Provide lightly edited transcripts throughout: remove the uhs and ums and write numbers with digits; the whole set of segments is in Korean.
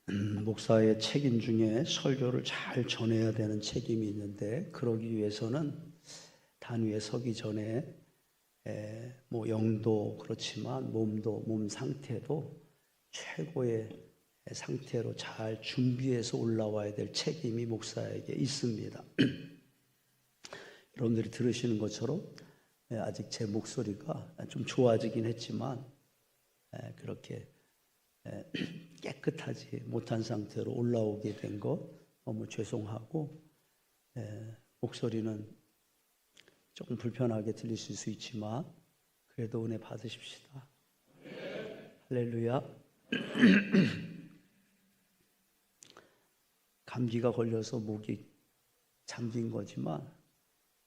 목사의 책임 중에 설교를 잘 전해야 되는 책임이 있는데, 그러기 위해서는 단위에 서기 전에 영도 그렇지만 몸 상태도 최고의 상태로 잘 준비해서 올라와야 될 책임이 목사에게 있습니다. 여러분들이 들으시는 것처럼 아직 제 목소리가 좀 좋아지긴 했지만 그렇게 깨끗하지 못한 상태로 올라오게 된 것 너무 죄송하고, 목소리는 조금 불편하게 들리실 수 있지만 그래도 은혜 받으십시다. 할렐루야. 감기가 걸려서 목이 잠긴 거지만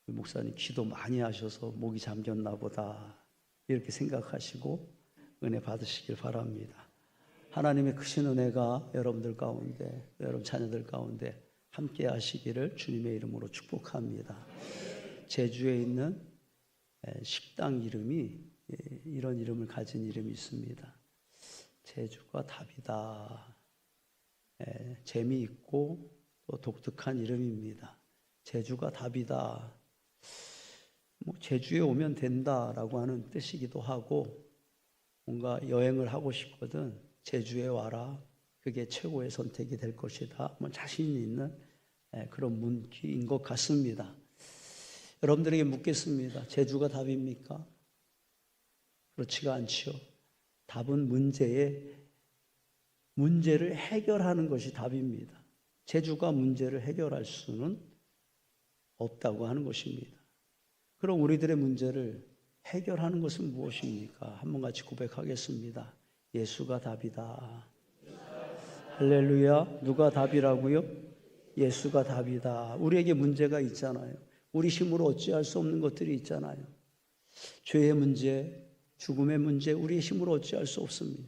목사님 기도 많이 하셔서 목이 잠겼나 보다 이렇게 생각하시고 은혜 받으시길 바랍니다. 하나님의 크신 은혜가 여러분들 가운데, 여러분 자녀들 가운데 함께 하시기를 주님의 이름으로 축복합니다. 제주에 있는 식당 이름이 이런 이름을 가진 이름이 있습니다. 제주가 답이다. 재미있고 또 독특한 이름입니다. 제주가 답이다. 제주에 오면 된다라고 하는 뜻이기도 하고, 뭔가 여행을 하고 싶거든 제주에 와라. 그게 최고의 선택이 될 것이다. 자신이 있는 그런 문구인 것 같습니다. 여러분들에게 묻겠습니다. 제주가 답입니까? 그렇지가 않지요. 답은 문제를 해결하는 것이 답입니다. 제주가 문제를 해결할 수는 없다고 하는 것입니다. 그럼 우리들의 문제를 해결하는 것은 무엇입니까? 한번 같이 고백하겠습니다. 예수가 답이다. 할렐루야. 누가 답이라고요? 예수가 답이다. 우리에게 문제가 있잖아요. 우리 힘으로 어찌할 수 없는 것들이 있잖아요. 죄의 문제, 죽음의 문제, 우리의 힘으로 어찌할 수 없습니다.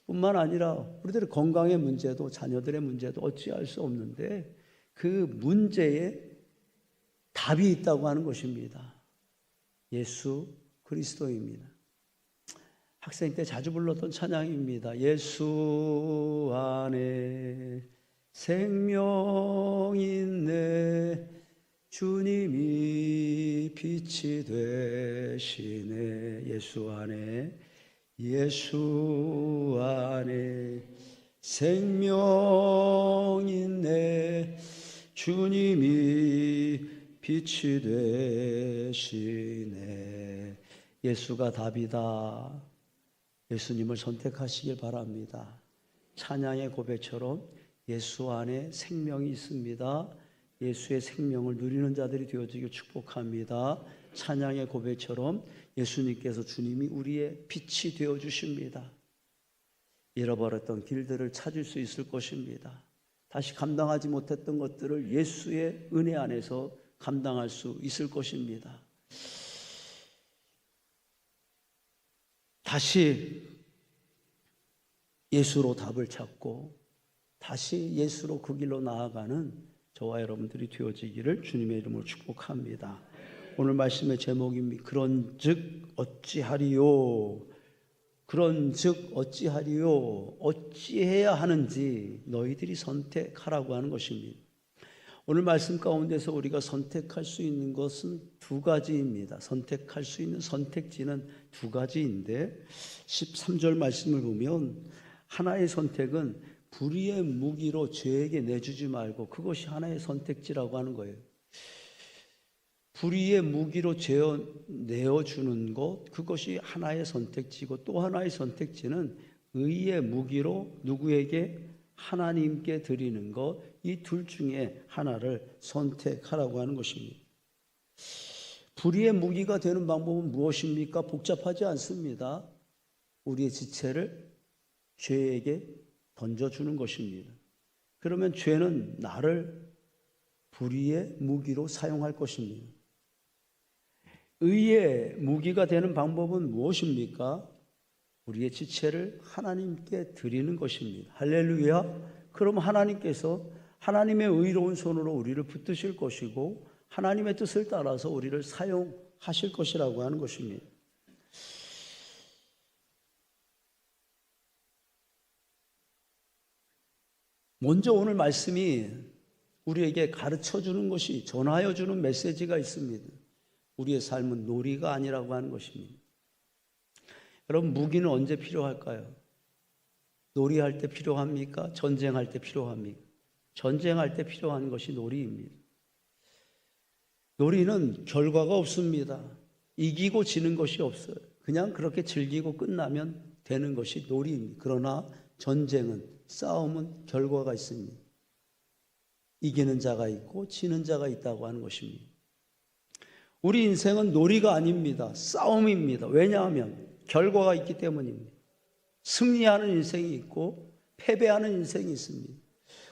뿐만 아니라 우리들의 건강의 문제도, 자녀들의 문제도 어찌할 수 없는데, 그 문제에 답이 있다고 하는 것입니다. 예수 그리스도입니다. 학생 때 자주 불렀던 찬양입니다. 예수 안에 생명 있네, 주님이 빛이 되시네. 예수 안에 생명 있네, 주님이 빛이 되시네. 예수가 답이다. 예수님을 선택하시길 바랍니다. 찬양의 고백처럼 예수 안에 생명이 있습니다. 예수의 생명을 누리는 자들이 되어지길 축복합니다. 찬양의 고백처럼 예수님께서 주님이 우리의 빛이 되어주십니다. 잃어버렸던 길들을 찾을 수 있을 것입니다. 다시 감당하지 못했던 것들을 예수의 은혜 안에서 감당할 수 있을 것입니다. 다시 예수로 답을 찾고 다시 예수로 그 길로 나아가는 저와 여러분들이 되어지기를 주님의 이름으로 축복합니다. 오늘 말씀의 제목이 그런즉 어찌하리요? 그런즉 어찌하리요? 어찌해야 하는지 너희들이 선택하라고 하는 것입니다. 오늘 말씀 가운데서 우리가 선택할 수 있는 것은 두 가지입니다. 선택할 수 있는 선택지는 두 가지인데, 13절 말씀을 보면 하나의 선택은 불의의 무기로 죄에게 내주지 말고, 그것이 하나의 선택지라고 하는 거예요. 불의의 무기로 내어주는 것, 그것이 하나의 선택지고, 또 하나의 선택지는 의의 무기로 누구에게? 하나님께 드리는 것, 이 둘 중에 하나를 선택하라고 하는 것입니다. 불의의 무기가 되는 방법은 무엇입니까? 복잡하지 않습니다. 우리의 지체를 죄에게 던져주는 것입니다. 그러면 죄는 나를 불의의 무기로 사용할 것입니다. 의의 무기가 되는 방법은 무엇입니까? 우리의 지체를 하나님께 드리는 것입니다. 할렐루야. 그럼 하나님께서 하나님의 의로운 손으로 우리를 붙드실 것이고, 하나님의 뜻을 따라서 우리를 사용하실 것이라고 하는 것입니다. 먼저 오늘 말씀이 우리에게 가르쳐 주는 것이, 전하여 주는 메시지가 있습니다. 우리의 삶은 놀이가 아니라고 하는 것입니다. 여러분, 무기는 언제 필요할까요? 놀이할 때 필요합니까? 전쟁할 때 필요합니까? 전쟁할 때 필요한 것이 놀이입니다. 놀이는 결과가 없습니다. 이기고 지는 것이 없어요. 그냥 그렇게 즐기고 끝나면 되는 것이 놀이입니다. 그러나 전쟁은, 싸움은 결과가 있습니다. 이기는 자가 있고 지는 자가 있다고 하는 것입니다. 우리 인생은 놀이가 아닙니다. 싸움입니다. 왜냐하면 결과가 있기 때문입니다. 승리하는 인생이 있고 패배하는 인생이 있습니다.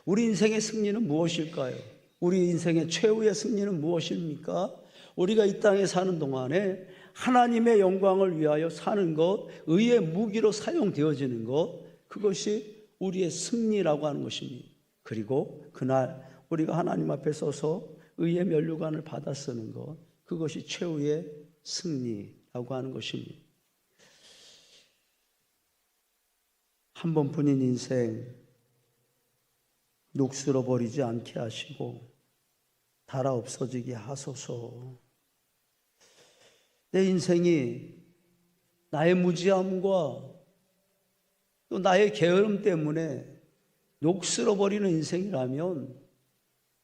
우리 인생의 승리는 무엇일까요? 우리 인생의 최후의 승리는 무엇입니까? 우리가 이 땅에 사는 동안에 하나님의 영광을 위하여 사는 것, 의의 무기로 사용되어지는 것, 그것이 우리의 승리라고 하는 것입니다. 그리고 그날 우리가 하나님 앞에 서서 의의 면류관을 받아 쓰는 것, 그것이 최후의 승리라고 하는 것입니다. 한 번뿐인 인생 녹슬어 버리지 않게 하시고 달아 없어지게 하소서. 내 인생이 나의 무지함과 또 나의 게으름 때문에 녹슬어 버리는 인생이라면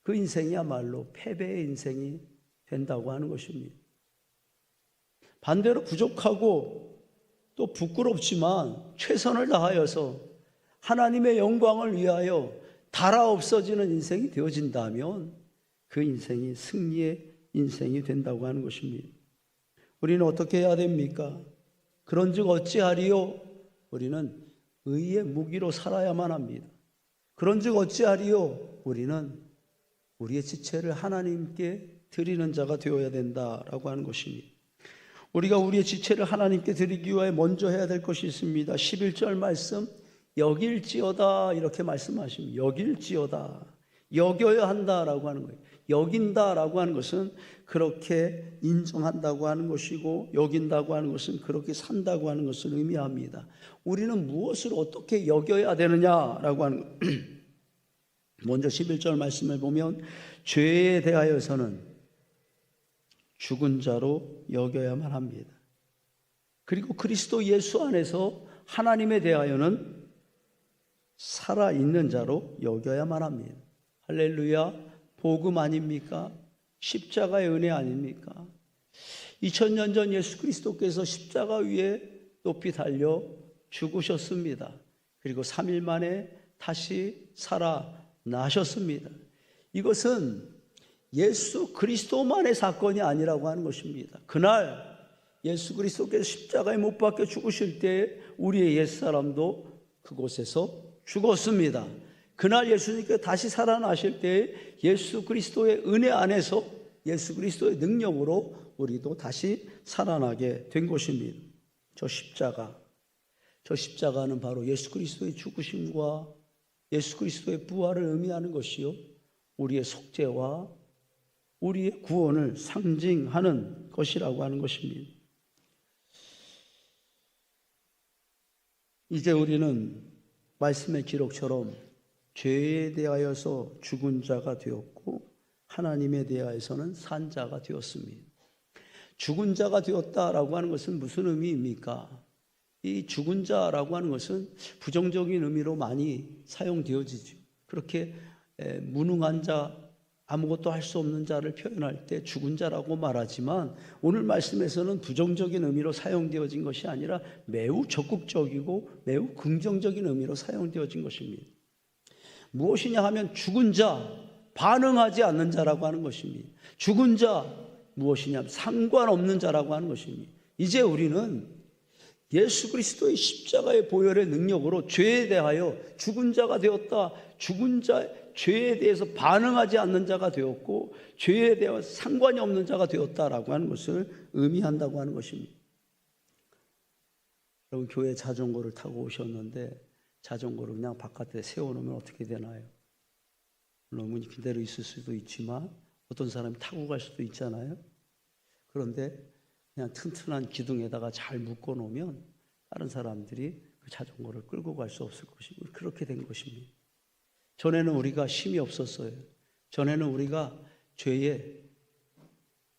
그 인생이야말로 패배의 인생이 된다고 하는 것입니다. 반대로 부족하고 또 부끄럽지만 최선을 다하여서 하나님의 영광을 위하여 달아 없어지는 인생이 되어진다면 그 인생이 승리의 인생이 된다고 하는 것입니다. 우리는 어떻게 해야 됩니까? 그런즉 어찌하리요? 우리는 의의 무기로 살아야만 합니다. 그런즉 어찌하리요? 우리는 우리의 지체를 하나님께 드리는 자가 되어야 된다라고 하는 것입니다. 우리가 우리의 지체를 하나님께 드리기 위해 먼저 해야 될 것이 있습니다. 11절 말씀, 여길지어다 이렇게 말씀하십니다. 여길지어다, 여겨야 한다라고 하는 거예요. 여긴다라고 하는 것은 그렇게 인정한다고 하는 것이고, 여긴다고 하는 것은 그렇게 산다고 하는 것을 의미합니다. 우리는 무엇을 어떻게 여겨야 되느냐라고 하는 것. 먼저 11절 말씀을 보면 죄에 대하여서는 죽은 자로 여겨야만 합니다. 그리고 그리스도 예수 안에서 하나님에 대하여는 살아있는 자로 여겨야만 합니다. 할렐루야, 복음 아닙니까? 십자가의 은혜 아닙니까? 2000년 전 예수 그리스도께서 십자가 위에 높이 달려 죽으셨습니다. 그리고 3일 만에 다시 살아나셨습니다. 이것은 예수 그리스도만의 사건이 아니라고 하는 것입니다. 그날 예수 그리스도께서 십자가에 못 박혀 죽으실 때 우리의 옛사람도 그곳에서 죽었습니다. 그날 예수님께서 다시 살아나실 때 예수 그리스도의 은혜 안에서 예수 그리스도의 능력으로 우리도 다시 살아나게 된 것입니다. 저 십자가는 바로 예수 그리스도의 죽으심과 예수 그리스도의 부활을 의미하는 것이요, 우리의 속죄와 우리의 구원을 상징하는 것이라고 하는 것입니다. 이제 우리는 말씀의 기록처럼 죄에 대하여서 죽은 자가 되었고 하나님에 대하여서는 산 자가 되었습니다. 죽은 자가 되었다라고 하는 것은 무슨 의미입니까? 이 죽은 자라고 하는 것은 부정적인 의미로 많이 사용되어지죠. 그렇게 무능한 자, 아무것도 할 수 없는 자를 표현할 때 죽은 자라고 말하지만 오늘 말씀에서는 부정적인 의미로 사용되어진 것이 아니라 매우 적극적이고 매우 긍정적인 의미로 사용되어진 것입니다. 무엇이냐 하면 죽은 자, 반응하지 않는 자라고 하는 것입니다. 죽은 자, 무엇이냐 하면 상관없는 자라고 하는 것입니다. 이제 우리는 예수 그리스도의 십자가의 보혈의 능력으로 죄에 대하여 죽은 자가 되었다. 죽은 자, 죄에 대해서 반응하지 않는 자가 되었고 죄에 대해 상관이 없는 자가 되었다라고 하는 것을 의미한다고 하는 것입니다. 여러분, 교회 자전거를 타고 오셨는데 자전거를 그냥 바깥에 세워놓으면 어떻게 되나요? 물론 그대로 있을 수도 있지만 어떤 사람이 타고 갈 수도 있잖아요. 그런데 그냥 튼튼한 기둥에다가 잘 묶어 놓으면 다른 사람들이 그 자전거를 끌고 갈 수 없을 것이고 그렇게 된 것입니다. 전에는 우리가 힘이 없었어요. 전에는 우리가 죄에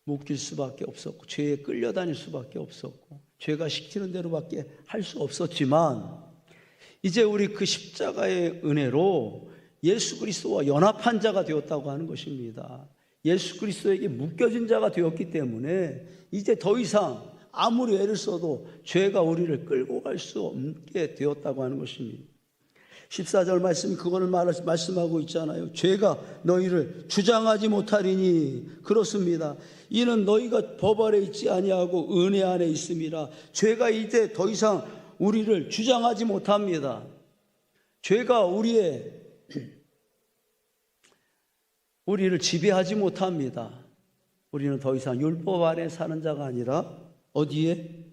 묶일 수밖에 없었고, 죄에 끌려다닐 수밖에 없었고, 죄가 시키는 대로밖에 할 수 없었지만, 이제 우리 그 십자가의 은혜로 예수 그리스도와 연합한 자가 되었다고 하는 것입니다. 예수 그리스도에게 묶여진 자가 되었기 때문에 이제 더 이상 아무리 애를 써도 죄가 우리를 끌고 갈 수 없게 되었다고 하는 것입니다. 14절 말씀 그거를 말씀하고 있잖아요. 죄가 너희를 주장하지 못하리니 그렇습니다. 이는 너희가 법 아래 있지 아니하고 은혜 안에 있음이라. 죄가 이제 더 이상 우리를 주장하지 못합니다. 죄가 우리를 지배하지 못합니다. 우리는 더 이상 율법 아래 사는 자가 아니라 어디에?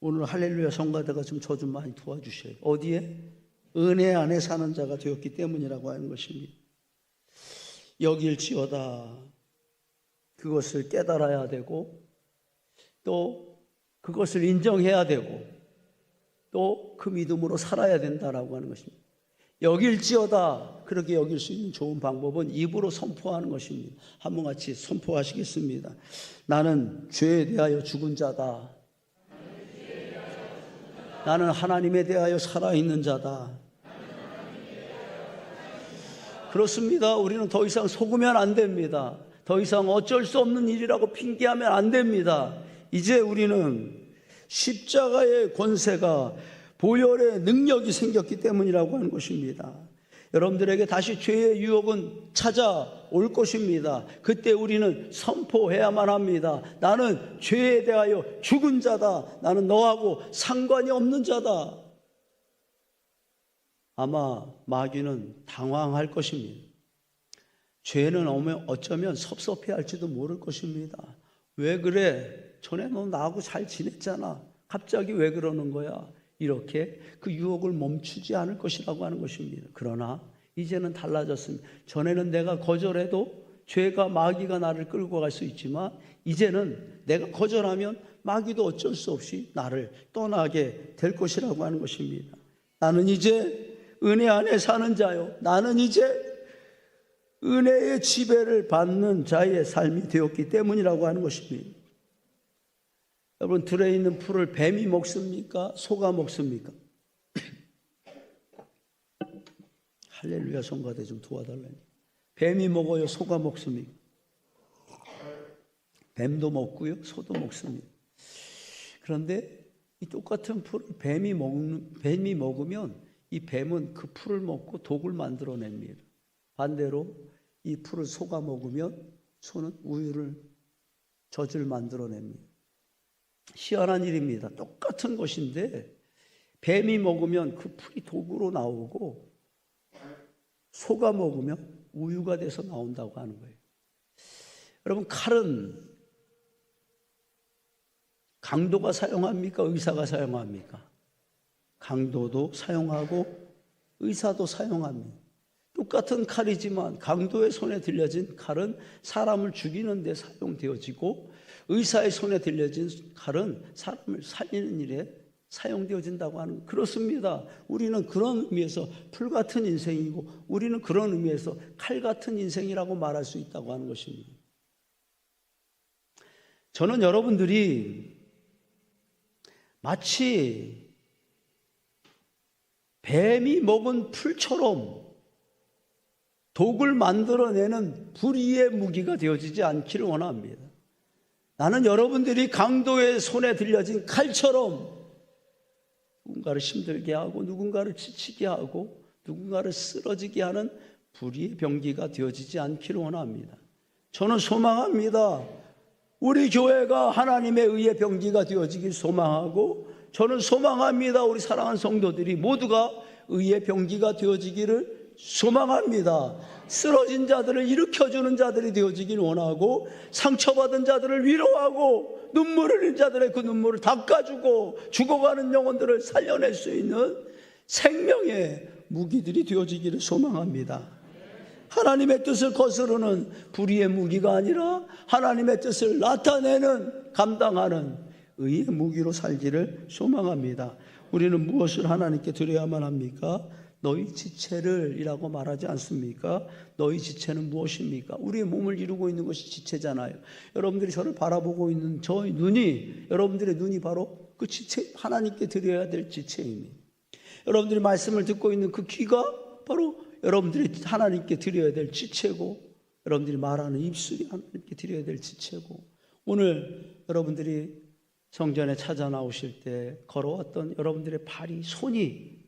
오늘 할렐루야 성가대가 좀 저 좀 많이 도와주셔요. 어디에? 은혜 안에 사는 자가 되었기 때문이라고 하는 것입니다. 여길지어다. 그것을 깨달아야 되고, 또 그것을 인정해야 되고, 또 그 믿음으로 살아야 된다라고 하는 것입니다. 여길지어다. 그렇게 여길 수 있는 좋은 방법은 입으로 선포하는 것입니다. 한번 같이 선포하시겠습니다. 나는 죄에 대하여 죽은 자다. 나는 하나님에 대하여 살아있는 자다. 그렇습니다. 우리는 더 이상 속으면 안 됩니다. 더 이상 어쩔 수 없는 일이라고 핑계하면 안 됩니다. 이제 우리는 십자가의 권세가, 보혈의 능력이 생겼기 때문이라고 하는 것입니다. 여러분들에게 다시 죄의 유혹은 찾아올 것입니다. 그때 우리는 선포해야만 합니다. 나는 죄에 대하여 죽은 자다. 나는 너하고 상관이 없는 자다. 아마 마귀는 당황할 것입니다. 죄는 어쩌면 섭섭해할지도 모를 것입니다. 왜 그래? 전에 너 나하고 잘 지냈잖아. 갑자기 왜 그러는 거야? 이렇게 그 유혹을 멈추지 않을 것이라고 하는 것입니다. 그러나 이제는 달라졌습니다. 전에는 내가 거절해도 죄가, 마귀가 나를 끌고 갈 수 있지만, 이제는 내가 거절하면 마귀도 어쩔 수 없이 나를 떠나게 될 것이라고 하는 것입니다. 나는 이제 은혜 안에 사는 자요. 나는 이제 은혜의 지배를 받는 자의 삶이 되었기 때문이라고 하는 것입니다. 여러분, 들에 있는 풀을 뱀이 먹습니까? 소가 먹습니까? 할렐루야 성가대 좀 도와달라니. 뱀이 먹어요? 소가 먹습니까? 뱀도 먹고요, 소도 먹습니다. 그런데 이 똑같은 풀을 뱀이 먹으면 이 뱀은 그 풀을 먹고 독을 만들어냅니다. 반대로 이 풀을 소가 먹으면 소는 우유를, 젖을 만들어냅니다. 희한한 일입니다. 똑같은 것인데 뱀이 먹으면 그 풀이 독으로 나오고 소가 먹으면 우유가 돼서 나온다고 하는 거예요. 여러분, 칼은 강도가 사용합니까? 의사가 사용합니까? 강도도 사용하고 의사도 사용합니다. 똑같은 칼이지만 강도의 손에 들려진 칼은 사람을 죽이는 데 사용되어지고, 의사의 손에 들려진 칼은 사람을 살리는 일에 사용되어진다고 하는, 그렇습니다. 우리는 그런 의미에서 풀 같은 인생이고, 우리는 그런 의미에서 칼 같은 인생이라고 말할 수 있다고 하는 것입니다. 저는 여러분들이 마치 뱀이 먹은 풀처럼 독을 만들어내는 불의의 무기가 되어지지 않기를 원합니다. 나는 여러분들이 강도의 손에 들려진 칼처럼 누군가를 힘들게 하고, 누군가를 지치게 하고, 누군가를 쓰러지게 하는 불의의 병기가 되어지지 않기를 원합니다. 저는 소망합니다. 우리 교회가 하나님의 의의 병기가 되어지길 소망하고, 저는 소망합니다. 우리 사랑하는 성도들이 모두가 의의 병기가 되어지기를 소망합니다. 쓰러진 자들을 일으켜주는 자들이 되어지길 원하고, 상처받은 자들을 위로하고, 눈물 흘린 자들의 그 눈물을 닦아주고, 죽어가는 영혼들을 살려낼 수 있는 생명의 무기들이 되어지기를 소망합니다. 하나님의 뜻을 거스르는 불의의 무기가 아니라 하나님의 뜻을 나타내는, 감당하는 의의 무기로 살기를 소망합니다. 우리는 무엇을 하나님께 드려야만 합니까? 너희 지체를 이라고 말하지 않습니까? 너희 지체는 무엇입니까? 우리의 몸을 이루고 있는 것이 지체잖아요. 여러분들이 저를 바라보고 있는 저의 눈이, 여러분들의 눈이 바로 그 지체, 하나님께 드려야 될 지체입니다. 여러분들이 말씀을 듣고 있는 그 귀가 바로 여러분들이 하나님께 드려야 될 지체고, 여러분들이 말하는 입술이 하나님께 드려야 될 지체고, 오늘 여러분들이 성전에 찾아 나오실 때 걸어왔던 여러분들의 발이, 손이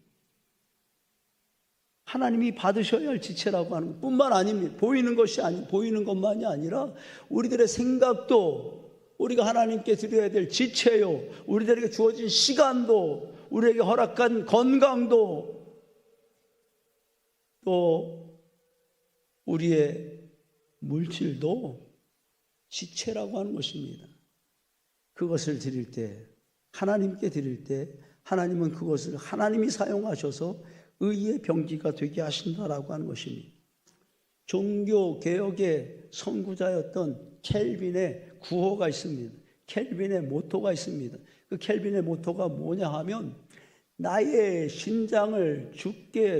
하나님이 받으셔야 할 지체라고 하는 것뿐만 아닙니다. 보이는 것만이 아니라 우리들의 생각도 우리가 하나님께 드려야 될 지체요, 우리들에게 주어진 시간도, 우리에게 허락한 건강도, 또 우리의 물질도 지체라고 하는 것입니다. 그것을 드릴 때, 하나님께 드릴 때 하나님은 그것을 하나님이 사용하셔서 의의 병기가 되게 하신다라고 하는 것입니다. 종교 개혁의 선구자였던 켈빈의 구호가 있습니다. 켈빈의 모토가 있습니다. 그 켈빈의 모토가 뭐냐 하면 나의 심장을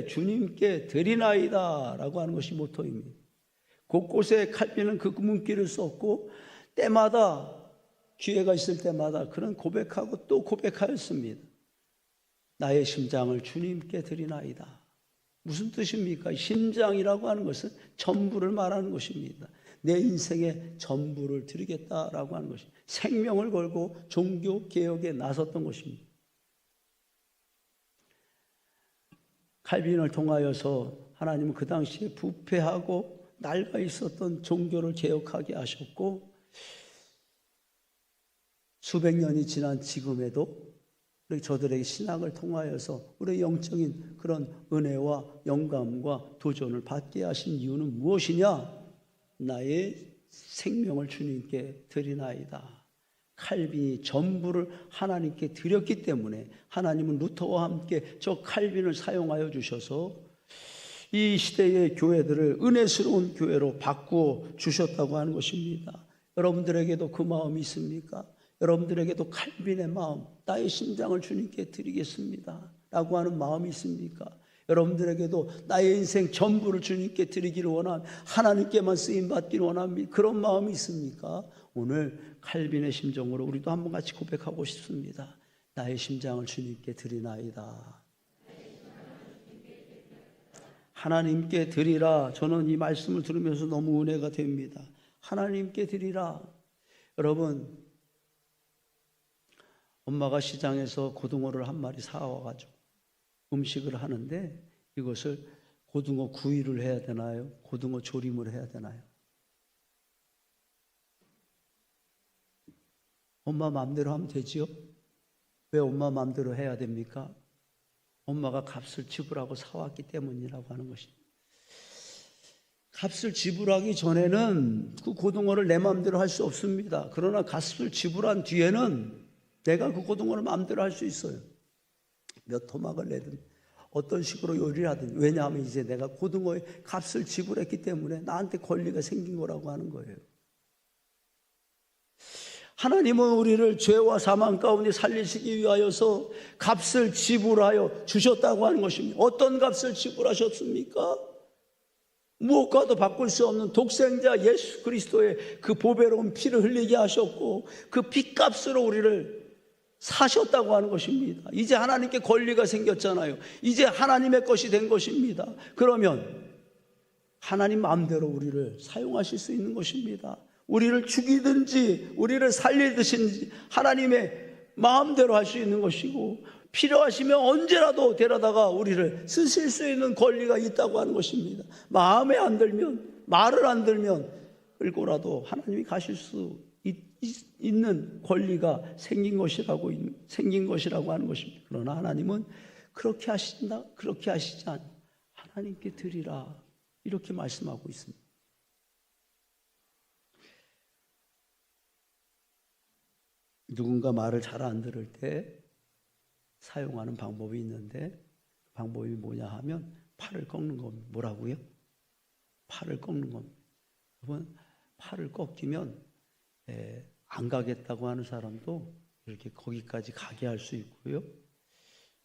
주님께 드리나이다 라고 하는 것이 모토입니다. 곳곳에 켈빈은 그 문구를 썼고 때마다 기회가 있을 때마다 그런 고백하고 또 고백하였습니다. 나의 심장을 주님께 드리나이다. 무슨 뜻입니까? 심장이라고 하는 것은 전부를 말하는 것입니다. 내 인생의 전부를 드리겠다라고 하는 것입니다. 생명을 걸고 종교 개혁에 나섰던 것입니다. 칼빈을 통하여서 하나님은 그 당시에 부패하고 낡아 있었던 종교를 개혁하게 하셨고, 수백 년이 지난 지금에도 우리 저들에게 신앙을 통하여서 우리의 영적인 그런 은혜와 영감과 도전을 받게 하신 이유는 무엇이냐? 나의 생명을 주님께 드리나이다. 칼빈이 전부를 하나님께 드렸기 때문에 하나님은 루터와 함께 저 칼빈을 사용하여 주셔서 이 시대의 교회들을 은혜스러운 교회로 바꾸어 주셨다고 하는 것입니다. 여러분들에게도 그 마음이 있습니까? 여러분들에게도 칼빈의 마음, 나의 심장을 주님께 드리겠습니다 라고 하는 마음이 있습니까? 여러분들에게도 나의 인생 전부를 주님께 드리기를 원합니다. 하나님께만 쓰임받기를 원합니다. 그런 마음이 있습니까? 오늘 칼빈의 심정으로 우리도 한번 같이 고백하고 싶습니다. 나의 심장을 주님께 드리나이다. 하나님께 드리라. 저는 이 말씀을 들으면서 너무 은혜가 됩니다. 하나님께 드리라. 여러분, 엄마가 시장에서 고등어를 한 마리 사와가지고 음식을 하는데 이것을 고등어 구이를 해야 되나요? 고등어 조림을 해야 되나요? 엄마 마음대로 하면 되지요? 왜 엄마 마음대로 해야 됩니까? 엄마가 값을 지불하고 사왔기 때문이라고 하는 것입니다. 값을 지불하기 전에는 그 고등어를 내 마음대로 할 수 없습니다. 그러나 값을 지불한 뒤에는 내가 그 고등어를 마음대로 할 수 있어요. 몇 토막을 내든 어떤 식으로 요리를 하든. 왜냐하면 이제 내가 고등어의 값을 지불했기 때문에 나한테 권리가 생긴 거라고 하는 거예요. 하나님은 우리를 죄와 사망 가운데 살리시기 위하여서 값을 지불하여 주셨다고 하는 것입니다. 어떤 값을 지불하셨습니까? 무엇과도 바꿀 수 없는 독생자 예수 그리스도의 그 보배로운 피를 흘리게 하셨고 그 피값으로 우리를 사셨다고 하는 것입니다. 이제 하나님께 권리가 생겼잖아요. 이제 하나님의 것이 된 것입니다. 그러면 하나님 마음대로 우리를 사용하실 수 있는 것입니다. 우리를 죽이든지 우리를 살리든지 하나님의 마음대로 할 수 있는 것이고 필요하시면 언제라도 데려다가 우리를 쓰실 수 있는 권리가 있다고 하는 것입니다. 마음에 안 들면, 말을 안 들면 끌고라도 하나님이 가실 수 있는 권리가 생긴 것이라고 하는 것입니다. 그러나 하나님은 그렇게 하시지 않고 하나님께 드리라 이렇게 말씀하고 있습니다. 누군가 말을 잘 안 들을 때 사용하는 방법이 있는데 그 방법이 뭐냐 하면 팔을 꺾는 겁니다. 뭐라고요? 팔을 꺾는 겁니다. 여러분, 팔을 꺾이면 안 가겠다고 하는 사람도 이렇게 거기까지 가게 할 수 있고요.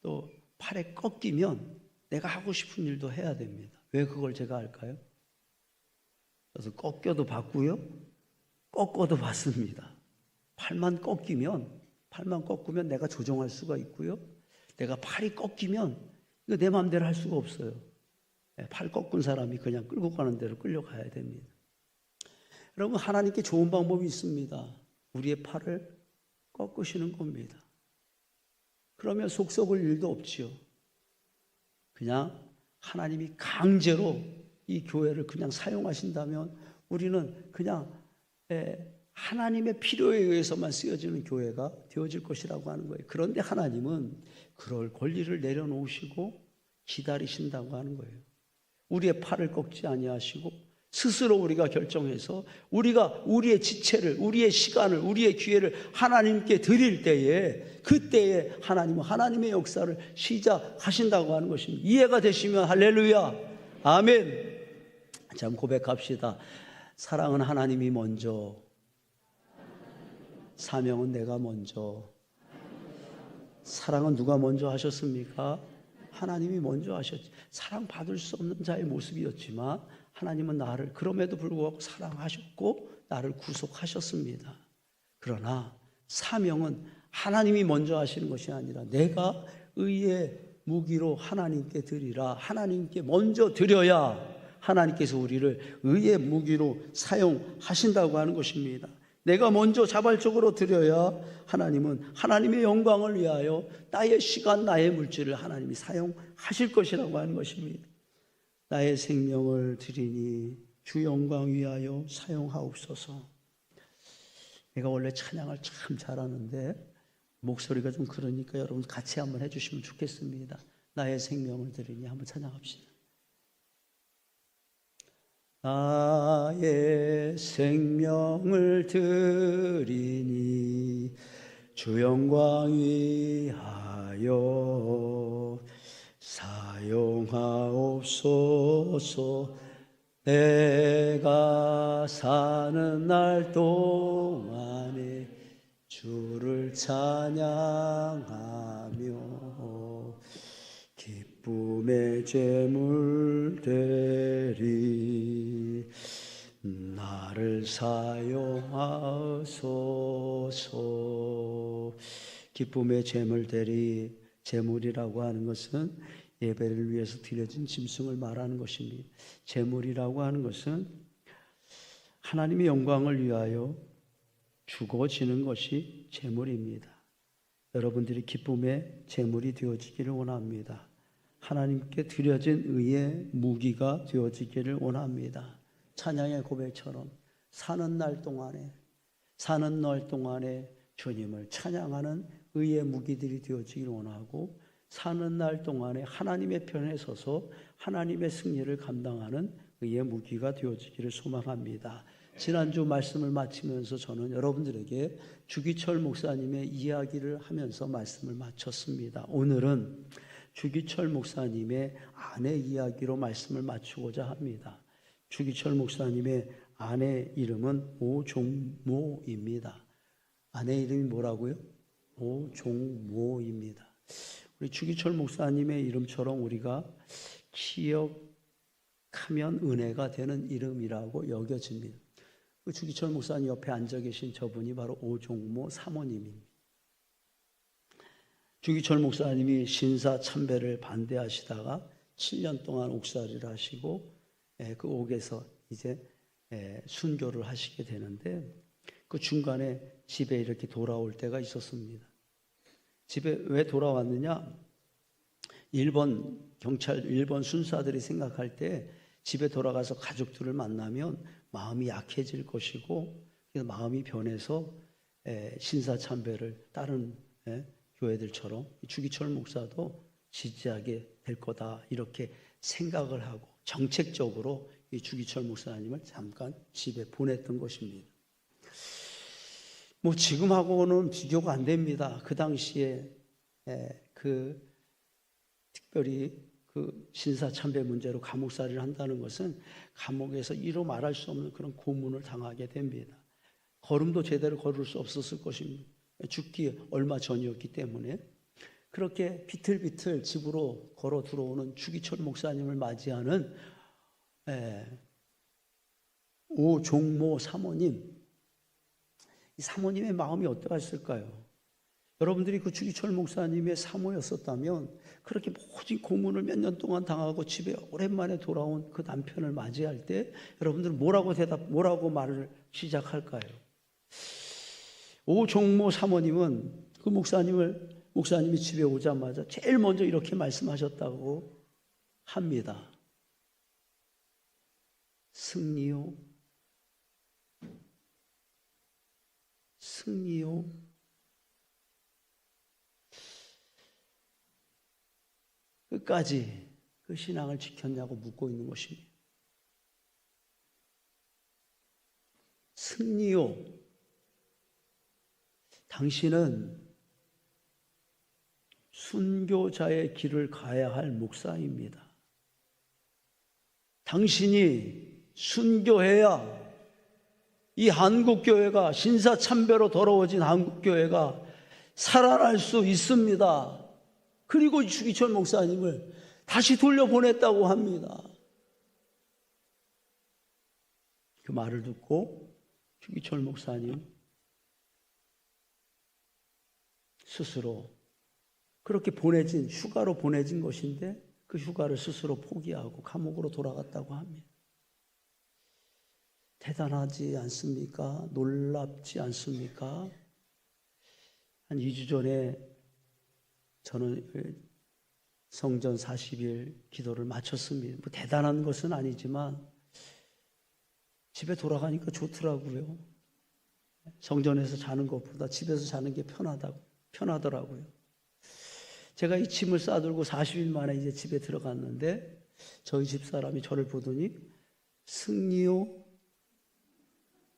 또 팔에 꺾이면 내가 하고 싶은 일도 해야 됩니다. 왜 그걸 제가 할까요? 그래서 꺾여도 받고요, 꺾어도 받습니다. 팔만 꺾으면 내가 조정할 수가 있고요, 내가 팔이 꺾이면 이거 내 마음대로 할 수가 없어요. 팔 꺾은 사람이 그냥 끌고 가는 대로 끌려가야 됩니다. 여러분, 하나님께 좋은 방법이 있습니다. 우리의 팔을 꺾으시는 겁니다. 그러면 속 썩을 일도 없지요. 그냥 하나님이 강제로 이 교회를 그냥 사용하신다면 우리는 그냥 하나님의 필요에 의해서만 쓰여지는 교회가 되어질 것이라고 하는 거예요. 그런데 하나님은 그럴 권리를 내려놓으시고 기다리신다고 하는 거예요. 우리의 팔을 꺾지 아니하시고 스스로 우리가 결정해서 우리가 우리의 지체를, 우리의 시간을, 우리의 기회를 하나님께 드릴 때에, 그때에 하나님은 하나님의 역사를 시작하신다고 하는 것입니다. 이해가 되시면 할렐루야, 아멘. 참 고백합시다. 사랑은 하나님이 먼저, 사명은 내가 먼저. 사랑은 누가 먼저 하셨습니까? 하나님이 먼저 하셨지. 사랑받을 수 없는 자의 모습이었지만 하나님은 나를 그럼에도 불구하고 사랑하셨고 나를 구속하셨습니다. 그러나 사명은 하나님이 먼저 하시는 것이 아니라 내가 의의 무기로 하나님께 드리라. 하나님께 먼저 드려야 하나님께서 우리를 의의 무기로 사용하신다고 하는 것입니다. 내가 먼저 자발적으로 드려야 하나님은 하나님의 영광을 위하여 나의 시간, 나의 물질을 하나님이 사용하실 것이라고 하는 것입니다. 나의 생명을 드리니 주 영광 위하여 사용하옵소서. 내가 원래 찬양을 참 잘하는데 목소리가 좀 그러니까 여러분 같이 한번 해주시면 좋겠습니다. 나의 생명을 드리니 한번 찬양합시다. 나의 생명을 드리니 주 영광 위하여 사용하옵소서. 내가 사는 날 동안에 주를 찬양하며 기쁨의 제물 되리. 나를 사용하소서. 기쁨의 제물 되리. 제물이라고 하는 것은 예배를 위해서 드려진 짐승을 말하는 것입니다. 제물이라고 하는 것은 하나님의 영광을 위하여 죽어지는 것이 제물입니다. 여러분들이 기쁨의 제물이 되어지기를 원합니다. 하나님께 드려진 의의 무기가 되어지기를 원합니다. 찬양의 고백처럼 사는 날 동안에 주님을 찬양하는 의의 무기들이 되어지기를 원하고, 사는 날 동안에 하나님의 편에 서서 하나님의 승리를 감당하는 의의 무기가 되어지기를 소망합니다. 지난주 말씀을 마치면서 저는 여러분들에게 주기철 목사님의 이야기를 하면서 말씀을 마쳤습니다. 오늘은 주기철 목사님의 아내 이야기로 말씀을 마치고자 합니다. 주기철 목사님의 아내 이름은 오종모입니다. 아내 이름이 뭐라고요? 오종모입니다. 우리 주기철 목사님의 이름처럼 우리가 기억하면 은혜가 되는 이름이라고 여겨집니다. 그 주기철 목사님 옆에 앉아 계신 저분이 바로 오종모 사모님입니다. 주기철 목사님이 신사 참배를 반대하시다가 7년 동안 옥살이를 하시고 그 옥에서 이제 순교를 하시게 되는데, 그 중간에 집에 이렇게 돌아올 때가 있었습니다. 집에 왜 돌아왔느냐? 일본 순사들이 생각할 때 집에 돌아가서 가족들을 만나면 마음이 약해질 것이고, 그래서 마음이 변해서 신사참배를 다른 교회들처럼 주기철 목사도 지지하게 될 거다, 이렇게 생각을 하고 정책적으로 이 주기철 목사님을 잠깐 집에 보냈던 것입니다. 뭐 지금하고는 비교가 안 됩니다. 그 당시에 특별히 그 신사참배 문제로 감옥살이를 한다는 것은 감옥에서 이루 말할 수 없는 그런 고문을 당하게 됩니다. 걸음도 제대로 걸을 수 없었을 것입니다. 죽기 얼마 전이었기 때문에. 그렇게 비틀비틀 집으로 걸어 들어오는 주기철 목사님을 맞이하는 오종모 사모님, 이 사모님의 마음이 어떠했을까요? 여러분들이 그 주기철 목사님의 사모였었다면 그렇게 모진 고문을 몇 년 동안 당하고 집에 오랜만에 돌아온 그 남편을 맞이할 때 여러분들은 뭐라고 말을 시작할까요? 오종모 사모님은 그 목사님이 집에 오자마자 제일 먼저 이렇게 말씀하셨다고 합니다. 승리요, 승리요. 끝까지 그 신앙을 지켰냐고 묻고 있는 것입니다. 승리요, 당신은 순교자의 길을 가야 할 목사입니다. 당신이 순교해야 이 한국교회가, 신사참배로 더러워진 한국교회가 살아날 수 있습니다. 그리고 주기철 목사님을 다시 돌려보냈다고 합니다. 그 말을 듣고 주기철 목사님 스스로 그렇게 휴가로 보내진 것인데 그 휴가를 스스로 포기하고 감옥으로 돌아갔다고 합니다. 대단하지 않습니까? 놀랍지 않습니까? 한 2주 전에 저는 성전 40일 기도를 마쳤습니다. 뭐 대단한 것은 아니지만 집에 돌아가니까 좋더라고요. 성전에서 자는 것보다 집에서 자는 게 편하더라고요. 제가 이 짐을 싸들고 40일 만에 이제 집에 들어갔는데 저희 집사람이 저를 보더니 승리요?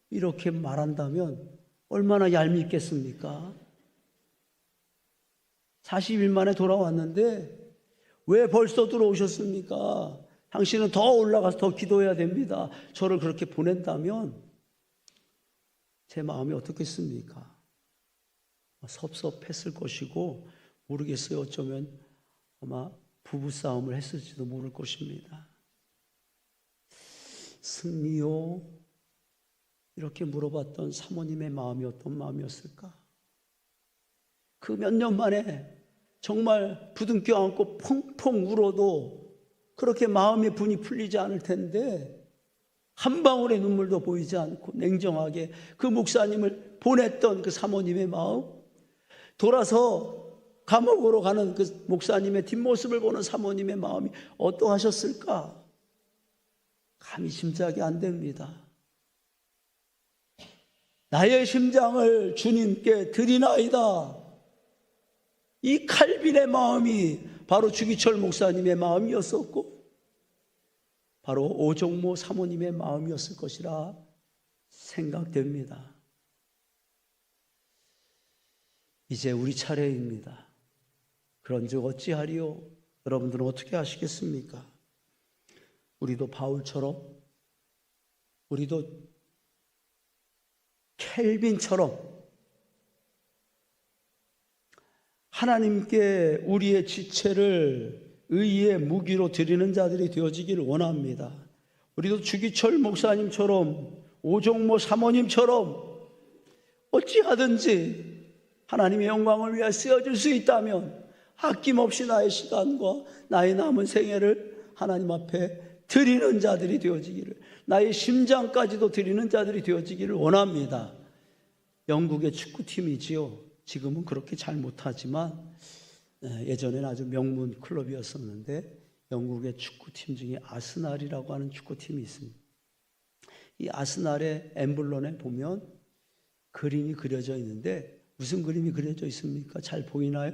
이렇게 말한다면 얼마나 얄밉겠습니까? 40일 만에 돌아왔는데 왜 벌써 들어오셨습니까? 당신은 더 올라가서 더 기도해야 됩니다. 저를 그렇게 보낸다면 제 마음이 어떻겠습니까? 섭섭했을 것이고 모르겠어요. 어쩌면 아마 부부싸움을 했을지도 모를 것입니다. 승리요? 이렇게 물어봤던 사모님의 마음이 어떤 마음이었을까? 그 몇 년 만에 정말 부둥켜 안고 펑펑 울어도 그렇게 마음의 분이 풀리지 않을 텐데 한 방울의 눈물도 보이지 않고 냉정하게 그 목사님을 보냈던 그 사모님의 마음, 돌아서 감옥으로 가는 그 목사님의 뒷모습을 보는 사모님의 마음이 어떠하셨을까? 감히 짐작이 안 됩니다. 나의 심장을 주님께 드리나이다. 이 칼빈의 마음이 바로 주기철 목사님의 마음이었었고 바로 오종모 사모님의 마음이었을 것이라 생각됩니다. 이제 우리 차례입니다. 그런즉 어찌하리요? 여러분들은 어떻게 하시겠습니까? 우리도 바울처럼, 우리도 켈빈처럼 하나님께 우리의 지체를 의의 무기로 드리는 자들이 되어지기를 원합니다. 우리도 주기철 목사님처럼, 오종모 사모님처럼 어찌하든지 하나님의 영광을 위하여 쓰여질 수 있다면 아낌없이 나의 시간과 나의 남은 생애를 하나님 앞에 드리는 자들이 되어지기를, 나의 심장까지도 드리는 자들이 되어지기를 원합니다. 영국의 축구팀이지요. 지금은 그렇게 잘 못하지만 예전에는 아주 명문 클럽이었었는데 영국의 축구팀 중에 아스날이라고 하는 축구팀이 있습니다. 이 아스날의 엠블럼에 보면 그림이 그려져 있는데 무슨 그림이 그려져 있습니까? 잘 보이나요?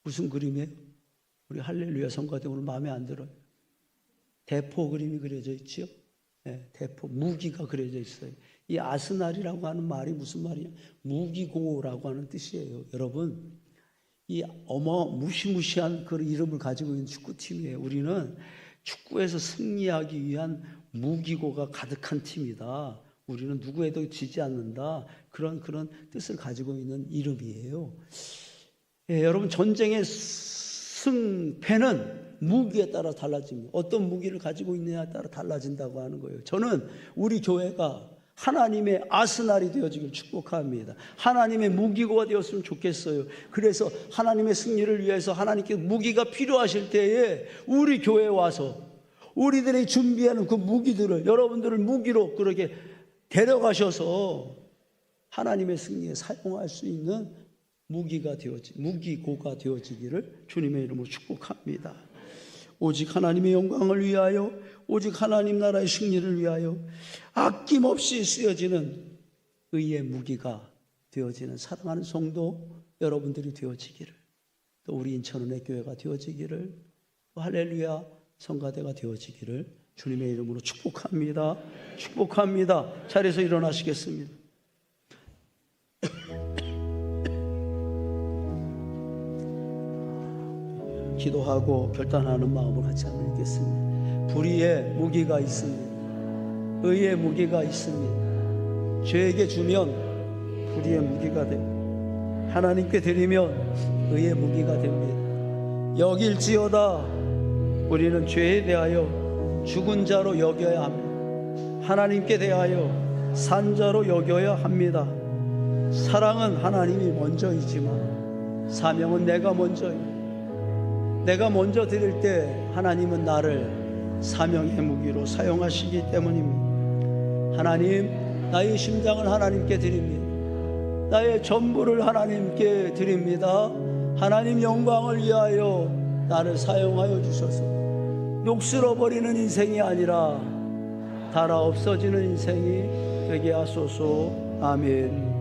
무슨 그림이에요? 우리 할렐루야 성가대 오늘 마음에 안 들어요. 대포 그림이 그려져 있지요? 네, 대포, 무기가 그려져 있어요. 이 아스날이라고 하는 말이 무슨 말이냐? 무기고라고 하는 뜻이에요. 여러분, 이 무시무시한 그 이름을 가지고 있는 축구팀이에요. 우리는 축구에서 승리하기 위한 무기고가 가득한 팀이다. 우리는 누구에도 지지 않는다. 그런 뜻을 가지고 있는 이름이에요. 예, 여러분, 전쟁의 승패는 무기에 따라 달라집니다. 어떤 무기를 가지고 있느냐에 따라 달라진다고 하는 거예요. 저는 우리 교회가 하나님의 아스날이 되어지길 축복합니다. 하나님의 무기고가 되었으면 좋겠어요. 그래서 하나님의 승리를 위해서 하나님께 무기가 필요하실 때에 우리 교회에 와서 우리들이 준비하는 그 무기들을, 여러분들을 무기로 그렇게 데려가셔서 하나님의 승리에 사용할 수 있는 무기고가 되어지기를 주님의 이름으로 축복합니다. 오직 하나님의 영광을 위하여, 오직 하나님 나라의 승리를 위하여 아낌없이 쓰여지는 의의 무기가 되어지는 사랑하는 성도 여러분들이 되어지기를, 또 우리 인천은혜 교회가 되어지기를, 또 할렐루야 성가대가 되어지기를 주님의 이름으로 축복합니다. 축복합니다. 자리에서 일어나시겠습니다. 기도하고 결단하는 마음으로 같이 한번 읽겠습니다. 불의의 무기가 있습니다. 의의 무기가 있습니다. 죄에게 주면 불의의 무기가 됩니다. 하나님께 드리면 의의 무기가 됩니다. 여길지어다 우리는 죄에 대하여 죽은 자로 여겨야 합니다. 하나님께 대하여 산 자로 여겨야 합니다. 사랑은 하나님이 먼저이지만 사명은 내가 먼저입니다. 내가 먼저 드릴 때 하나님은 나를 사명의 무기로 사용하시기 때문입니다. 하나님, 나의 심장을 하나님께 드립니다. 나의 전부를 하나님께 드립니다. 하나님 영광을 위하여 나를 사용하여 주셔서 녹슬어버리는 인생이 아니라 닳아 없어지는 인생이 되게 하소서. 아멘.